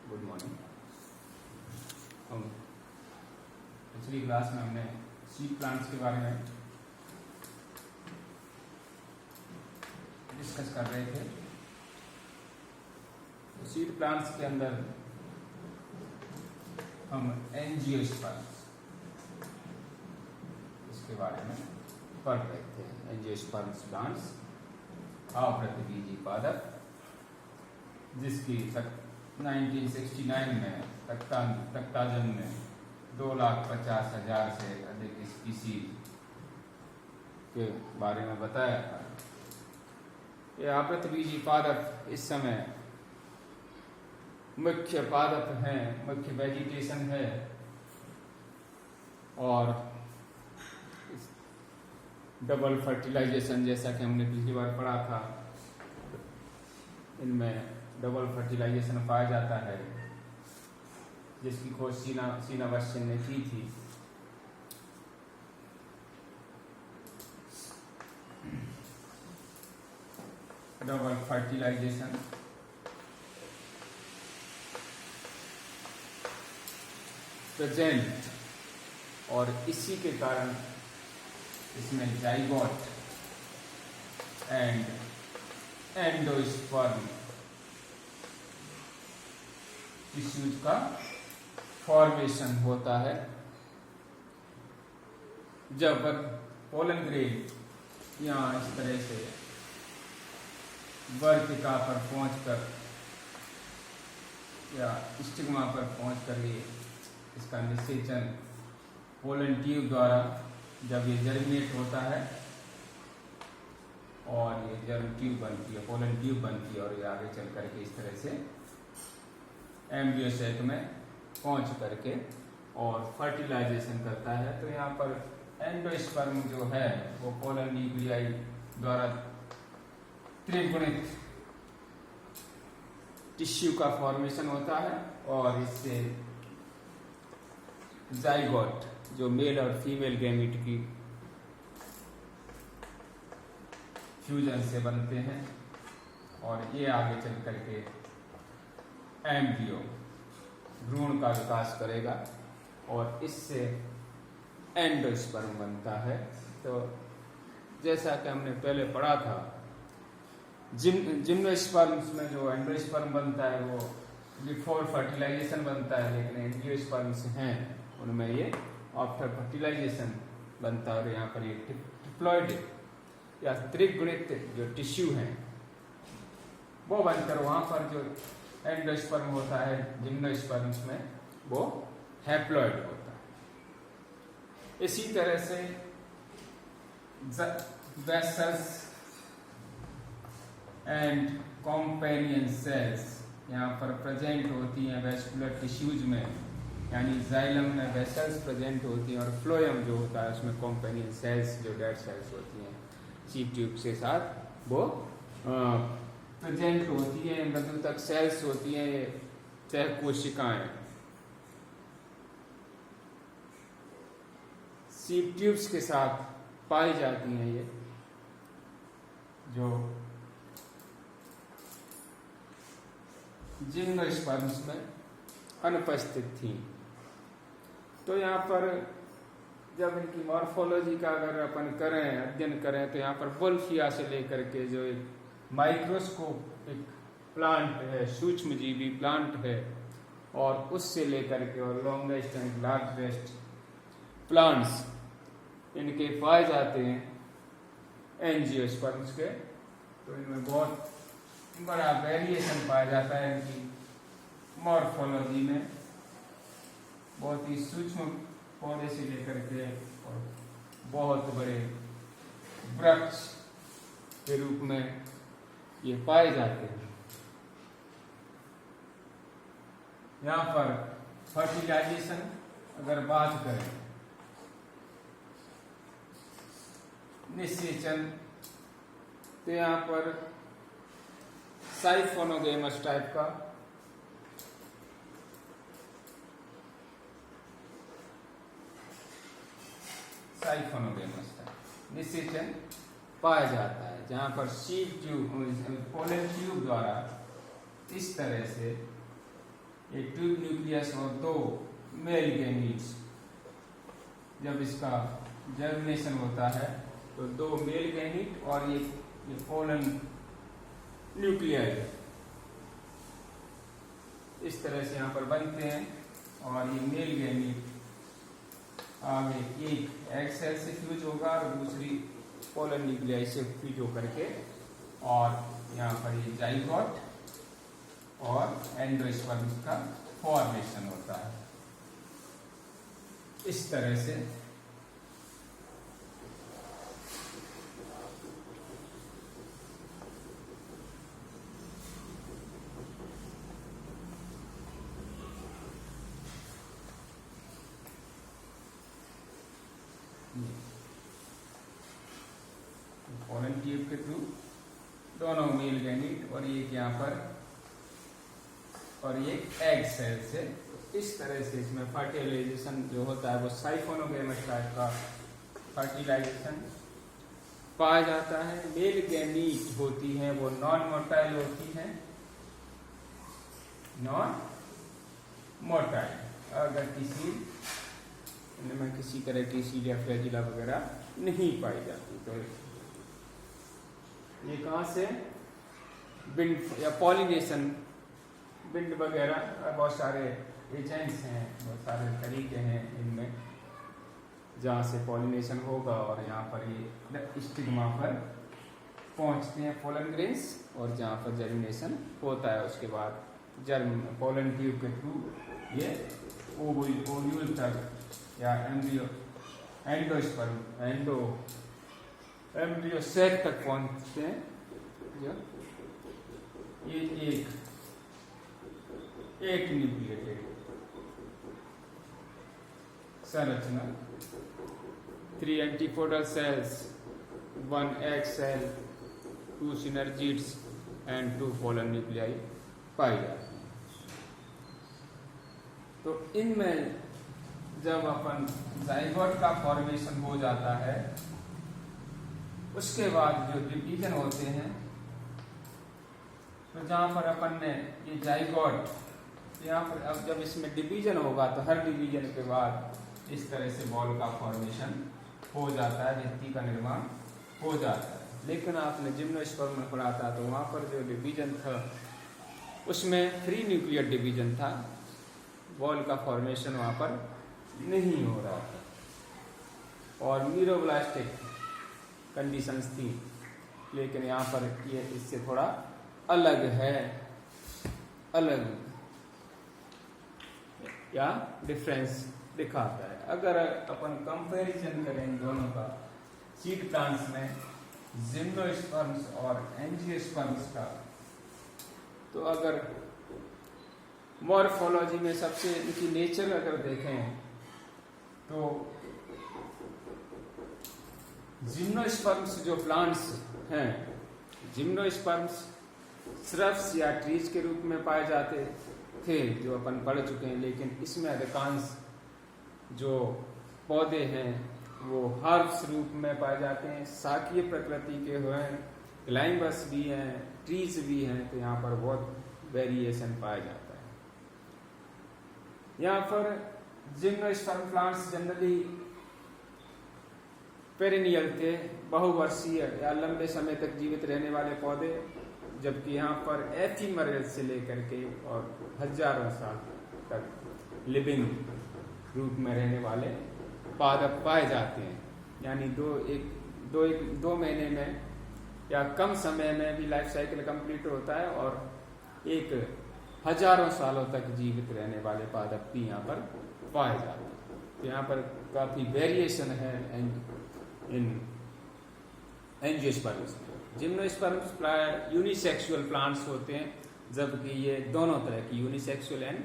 Good morning. हम पिछली class में हमने सीड प्लांट्स के बारे में डिस्कस कर रहे थे। तो सीड प्लांट्स के अंदर हम एंजियोस्पर्म्स इसके बारे में पढ़ रहे थे। एंजियोस्पर्म्स प्लांट्स अप्रतिबीजी पादप, जिसकी 1969 में तख्ताजन में 2,50,000 से अधिक स्पीसीज के बारे में बताया था। ये अप्रतिबीजी पादप इस समय मुख्य पादप हैं, मुख्य वेजिटेशन है, और डबल फर्टिलाइजेशन जैसा कि हमने पिछली बार पढ़ा था, इनमें डबल फर्टिलाइजेशन पाया जाता है, जिसकी खोज सीना वश्यन ने की थी। डबल फर्टिलाइजेशन प्रेजेंट, और इसी के कारण इसमें जाइगोट एंड एंडोस्पर्म टिश्यूज का फॉर्मेशन होता है। जब पोलन ग्रेन यहाँ इस तरह से वर्तिका पर पहुंचकर या स्टिग्मा पर पहुंचकर ये इसका निषेचन पोलन ट्यूब द्वारा जब ये जर्मिनेट होता है और ये जर्म ट्यूब बनती है, पोलन ट्यूब बनती है, और ये आगे चल करके इस तरह से एम्ब्रियो सेक में पहुंच करके और फर्टिलाइजेशन करता है। तो यहाँ पर एंडोस्पर्म जो है वो पोलन न्यूक्लियाई द्वारा त्रिगुणित टिश्यू का फॉर्मेशन होता है, और इससे जाइगोट जो मेल और फीमेल गैमीट की फ्यूजन से बनते हैं, और ये आगे चल करके एम्ब्रियो भ्रूण का विकास करेगा, और इससे एंडोस्पर्म बनता है। तो जैसा कि हमने पहले पढ़ा था, जिम्नोस्पर्म्स में जो एंडोस्पर्म बनता है वो बिफोर फर्टिलाइजेशन बनता है, लेकिन एंजियोस्पर्म्स हैं उनमें ये आफ्टर फर्टिलाइजेशन बनता है। और यहाँ पर ये डिप्लॉयड या त्रिगुणित जो टिश्यू हैं वो बनकर वहाँ पर जो एंडोस्पर्म होता है जिम्नोस्पर्म्स में, वो हैप्लॉइड होता है। इसी तरह से वेसल्स एंड कॉम्पेनियन सेल्स यहाँ पर प्रेजेंट होती हैं वेस्कुलर टिश्यूज में, यानी जाइलम में वेसल्स प्रेजेंट होती हैं, और फ्लोएम जो होता है उसमें कॉम्पेनियन सेल्स जो डेड सेल्स होती हैं सीड ट्यूब के साथ वो प्रेजेंट होती है। मृदु तक सेल्स होती हैं, तह कोशिकाएं सीड ट्यूब्स के साथ पाई जाती हैं, ये जो जिम्नोस्पर्म्स में अनुपस्थित थी। तो यहाँ पर जब इनकी मॉर्फोलॉजी का अगर अपन करें, अध्ययन करें, तो यहाँ पर वोल्फिया से लेकर के जो एक माइक्रोस्कोपिक प्लांट है, सूक्ष्मजीवी प्लांट है, और उससे लेकर के और लॉन्गेस्ट एंड लार्जेस्ट प्लांट्स इनके पाए जाते हैं एंजियोस्पर्म्स के। तो इनमें बहुत बड़ा वेरिएशन पाया जाता है इनकी मॉर्फोलॉजी में। बहुत ही सूक्ष्म पौधे से लेकर के और बहुत बड़े वृक्ष के रूप में ये पाए जाते हैं। यहाँ पर फर्टिलाइजेशन अगर बात करें, निषेचन, तो यहाँ पर साइफोनोगेमस टाइप का निषेचन पाया जाता है, जहां पर सीड ट्यूब पोलन ट्यूब द्वारा इस तरह से एक ट्यूब न्यूक्लियस और 2 मेल गैमीट्स, जब इसका जर्मिनेशन होता है तो 2 मेल गैमीट और ये पोलन न्यूक्लियाई इस तरह से यहाँ पर बनते हैं। और ये मेल गैमीट आगे एक एग सेल से फ्यूज होगा और दूसरी पोलन न्यूक्लियाई से फ्यूज होकर के, और यहाँ पर ये जाइगोट और एंडोस्पर्म का फॉर्मेशन होता है इस तरह से। पोलन ट्यूब के थ्रू दोनों मेल गैमीट और ये यहाँ पर और ये एग सेल से इस तरह से इसमें फर्टिलाइजेशन जो होता है वो साइफोनोगेमेट टाइप का फर्टिलाइजेशन पाया जाता है। मेल गैमीट होती हैं वो नॉन मोटाइल होती हैं, नॉन मोटाइल। अगर किसी इनमें किसी तरह की सीड या फ्लैजिला वगैरह नहीं पाई जाती। तो ये कहाँ से बिंड या पॉलिनेशन, बिंड वगैरह बहुत सारे एजेंट्स हैं, बहुत सारे तरीके हैं इनमें जहाँ से पॉलिनेशन होगा और यहाँ पर ये स्टिग्मा पर पहुँचते हैं पोलन ग्रेन्स, और जहाँ पर जर्मिनेशन होता है उसके बाद पोलन ट्यूब के थ्रू ये ओव्यूल तक या एम्ब्रियो सेक तक पहुंचते हैं। ये एक न्यूक्लिएटेड संरचना, 3 antipodal cells, 1 egg cell, 2 synergids and 2 polar nuclei पाई जाती हैं। तो इनमें जब अपन जाइगोट का फॉर्मेशन हो जाता है उसके बाद जो डिवीजन होते हैं, तो जहाँ पर अपन ने ये जाइगोट यहाँ पर अब जब इसमें डिवीजन होगा तो हर डिवीजन के बाद इस तरह से बॉल का फॉर्मेशन हो जाता है, व्यक्ति का निर्माण हो जाता है। लेकिन आपने जिम्नोस्पर्म में पढ़ा था तो वहाँ पर जो डिवीजन था उसमें 3 न्यूक्लियर डिवीजन था, बॉल का फॉर्मेशन वहाँ पर नहीं हो रहा था और मीरोब्लास्टिक कंडीशंस थी। लेकिन यहाँ पर ये इससे थोड़ा अलग है, अलग या डिफरेंस दिखाता है। अगर अपन कंपैरिजन करें दोनों का सीड प्लांट्स में जिम्नोस्पर्म्स और एंजियोस्पर्म्स का, तो अगर मॉर्फोलॉजी में सबसे इनकी नेचर अगर देखें तो जिम्नोस्पर्म्स जो प्लांट्स हैं, जिम्नोस्पर्म्स श्रब्स या ट्रीज के रूप में पाए जाते थे जो अपन पढ़ चुके हैं, लेकिन इसमें अधिकांश जो पौधे हैं वो हर्ब्स रूप में पाए जाते हैं, शाकीय प्रकृति के हुए हैं, क्लाइंबस भी हैं, ट्रीज भी हैं। तो यहाँ पर बहुत वेरिएशन पाया जाता है। यहाँ पर जिम्नोस्पर्म प्लांट्स जनरली पेरिनियल थे, बहुवर्षीय या लंबे समय तक जीवित रहने वाले पौधे, जबकि यहाँ पर एफिमरल से लेकर के और हजारों साल तक लिविंग रूप में रहने वाले पादप पाए जाते हैं। यानी दो महीने में या कम समय में भी लाइफ साइकिल कंप्लीट होता है और एक हजारों सालों तक जीवित रहने वाले पादप भी यहाँ पर पाए जाते हैं। तो यहाँ पर काफी वेरिएशन है इन एंजियोस्पर्म्स में। जिम्नोस्पर्म्स प्राय यूनिसेक्सुअल प्लांट्स होते हैं, जबकि ये दोनों तरह की यूनिसेक्सुअल एंड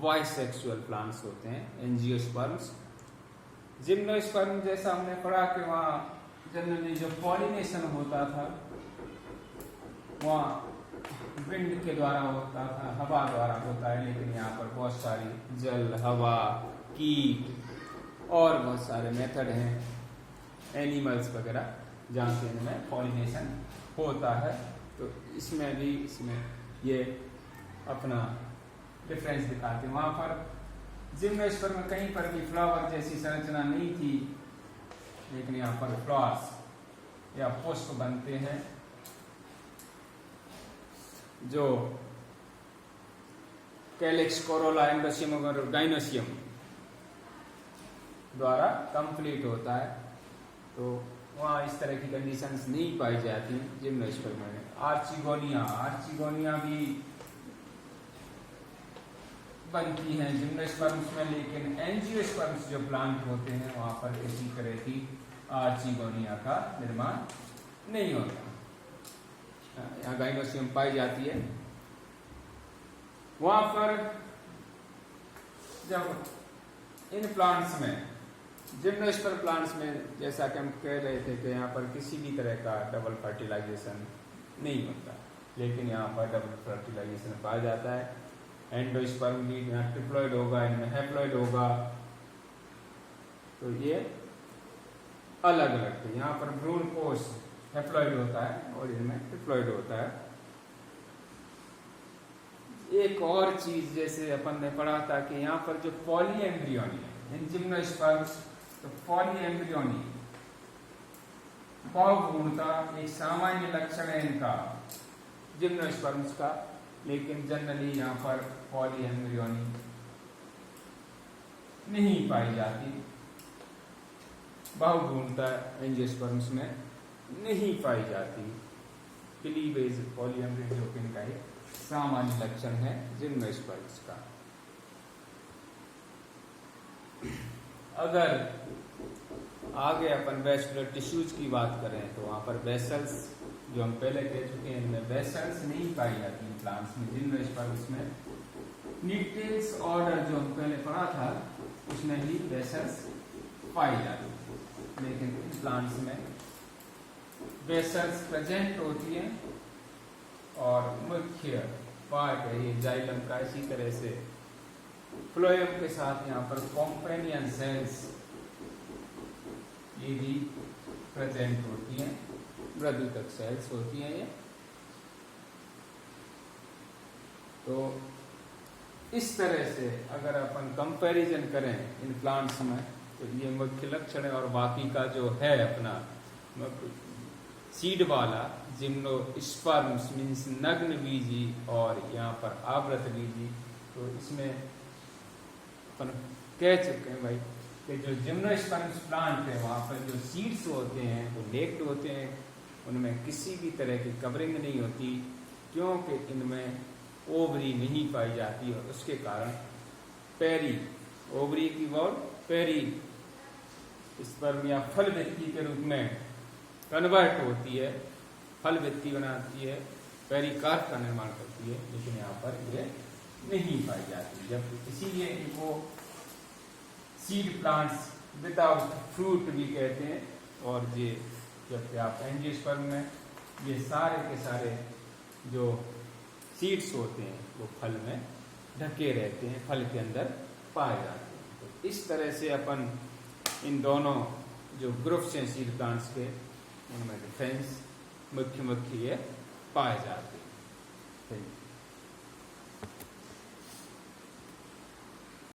बाइसेक्सुअल प्लांट्स होते हैं एंजियोस्पर्म्स। जिम्नोस्पर्म जैसा हमने पढ़ा कि वहाँ जनरली जो पॉलिनेशन होता था वहाँ विंड के द्वारा होता था, हवा द्वारा होता है, लेकिन यहाँ पर बहुत सारी जल, हवा, कीट और बहुत सारे मेथड हैं, एनिमल्स वगैरह, जहाँ से इनमें पॉलिनेशन होता है। तो इसमें ये अपना डिफरेंस दिखाते हैं। वहां पर जिम्नोस्पर्म में कहीं पर भी फ्लावर जैसी संरचना नहीं थी, लेकिन यहाँ पर फ्लावर्स या पुष्प बनते हैं जो कैलिक्स, कोरोला, एंडोसियम और गाइनोसियम द्वारा कंप्लीट होता है। तो वहाँ इस तरह की कंडीशंस नहीं पाई जाती जिम्नोस्पर्म में। आर्चिगोनिया भी बनती हैं जिम्नोस्पर्म्स में, लेकिन एंजियोस्पर्म्स जो प्लांट होते हैं वहाँ पर किसी तरह की आर्चिगोनिया का निर्माण नहीं होता। यहाँ गाइनोसियम पाई जाती है। वहां पर जब इन प्लांट्स में, जिम्नोस्पर्म प्लांट्स में, जैसा कि हम कह रहे थे कि यहाँ पर किसी भी तरह का डबल फर्टिलाइजेशन नहीं होता, लेकिन यहाँ पर डबल फर्टिलाइजेशन पाया जाता है। एंडोस्पर्म भी यहाँ ट्रिप्लॉइड होगा, इनमें हैप्लॉइड होगा। तो ये अलग अलग थे। यहाँ पर भ्रूण कोश हैप्लॉइड होता है और इनमें ट्रिप्लॉइड होता है। एक और चीज जैसे अपन ने पढ़ा था कि यहाँ पर जो पॉलीएम्ब्रियोनी है इन जिम्नोस्पर्म्स, तो पॉलीएम्ब्रियोनी बहुभ्रूणता एक सामान्य लक्षण है इनका जिम्नोस्पर्म्स का, लेकिन जनरली यहाँ पर पॉलीएम्ब्रियोनी नहीं पाई जाती। बहुभ्रूणता एंजियोस्पर्म्स में नहीं पाई जाती। क्लीवेज पॉलीएम्ब्रियोनी का एक सामान्य लक्षण है जिम्नोस्पर्म्स का। अगर आगे अपन वेस्कुलर टिश्यूज की बात करें तो वहां पर वेसल्स, जो हम पहले कह चुके हैं, इनमें वेसल्स नहीं पाई जाती प्लांट्स में। जिम्नोस्पर्म्स में नीटेल्स ऑर्डर जो हम पहले पढ़ा था उसमें ही वेसल्स पाई जाती, लेकिन इन प्लांट्स में वेसल्स प्रेजेंट होती हैं और मुख्य पार्ट है ये जाइलम का। इसी तरह से फ्लोएम के साथ यहाँ पर कॉम्पेनियन सेल्स ये भी प्रेजेंट होती हैं, मृदुतक सेल्स होती हैं ये। तो इस तरह से अगर अपन कंपैरिजन करें इन प्लांट्स में तो ये मुख्य लक्षण है। और बाकी का जो है अपना सीड वाला जिम्नोस्पर्म्स मीन्स नग्न बीजी और यहाँ पर आवृत बीजी, तो इसमें अपन कह चुके हैं भाई कि जो जिम्नोस्पर्म्स प्लांट है वहाँ पर जो सीड्स होते हैं वो लेक्ड होते हैं, उनमें किसी भी तरह की कवरिंग नहीं होती, क्योंकि इनमें ओवरी नहीं पाई जाती और उसके कारण पेरी, ओवरी की वॉल पेरी स्पर्म या फल वृत्ति के रूप में कन्वर्ट होती है, फल वृत्ति बनाती है, पेरिकार्प का निर्माण करती है, लेकिन यहाँ पर ये नहीं पाई जाती। जब इसीलिए इनको सीड प्लांट्स विदाउट फ्रूट भी कहते हैं। और ये जबकि आप एंजियोस्पर्म में ये सारे के सारे जो सीड्स होते हैं वो फल में ढके रहते हैं, फल के अंदर पाए जाते हैं। तो इस तरह से अपन इन दोनों जो ग्रुप्स हैं सीड प्लांट्स के, उनमें डिफरेंस मुख्य ये पाए जाते हैं।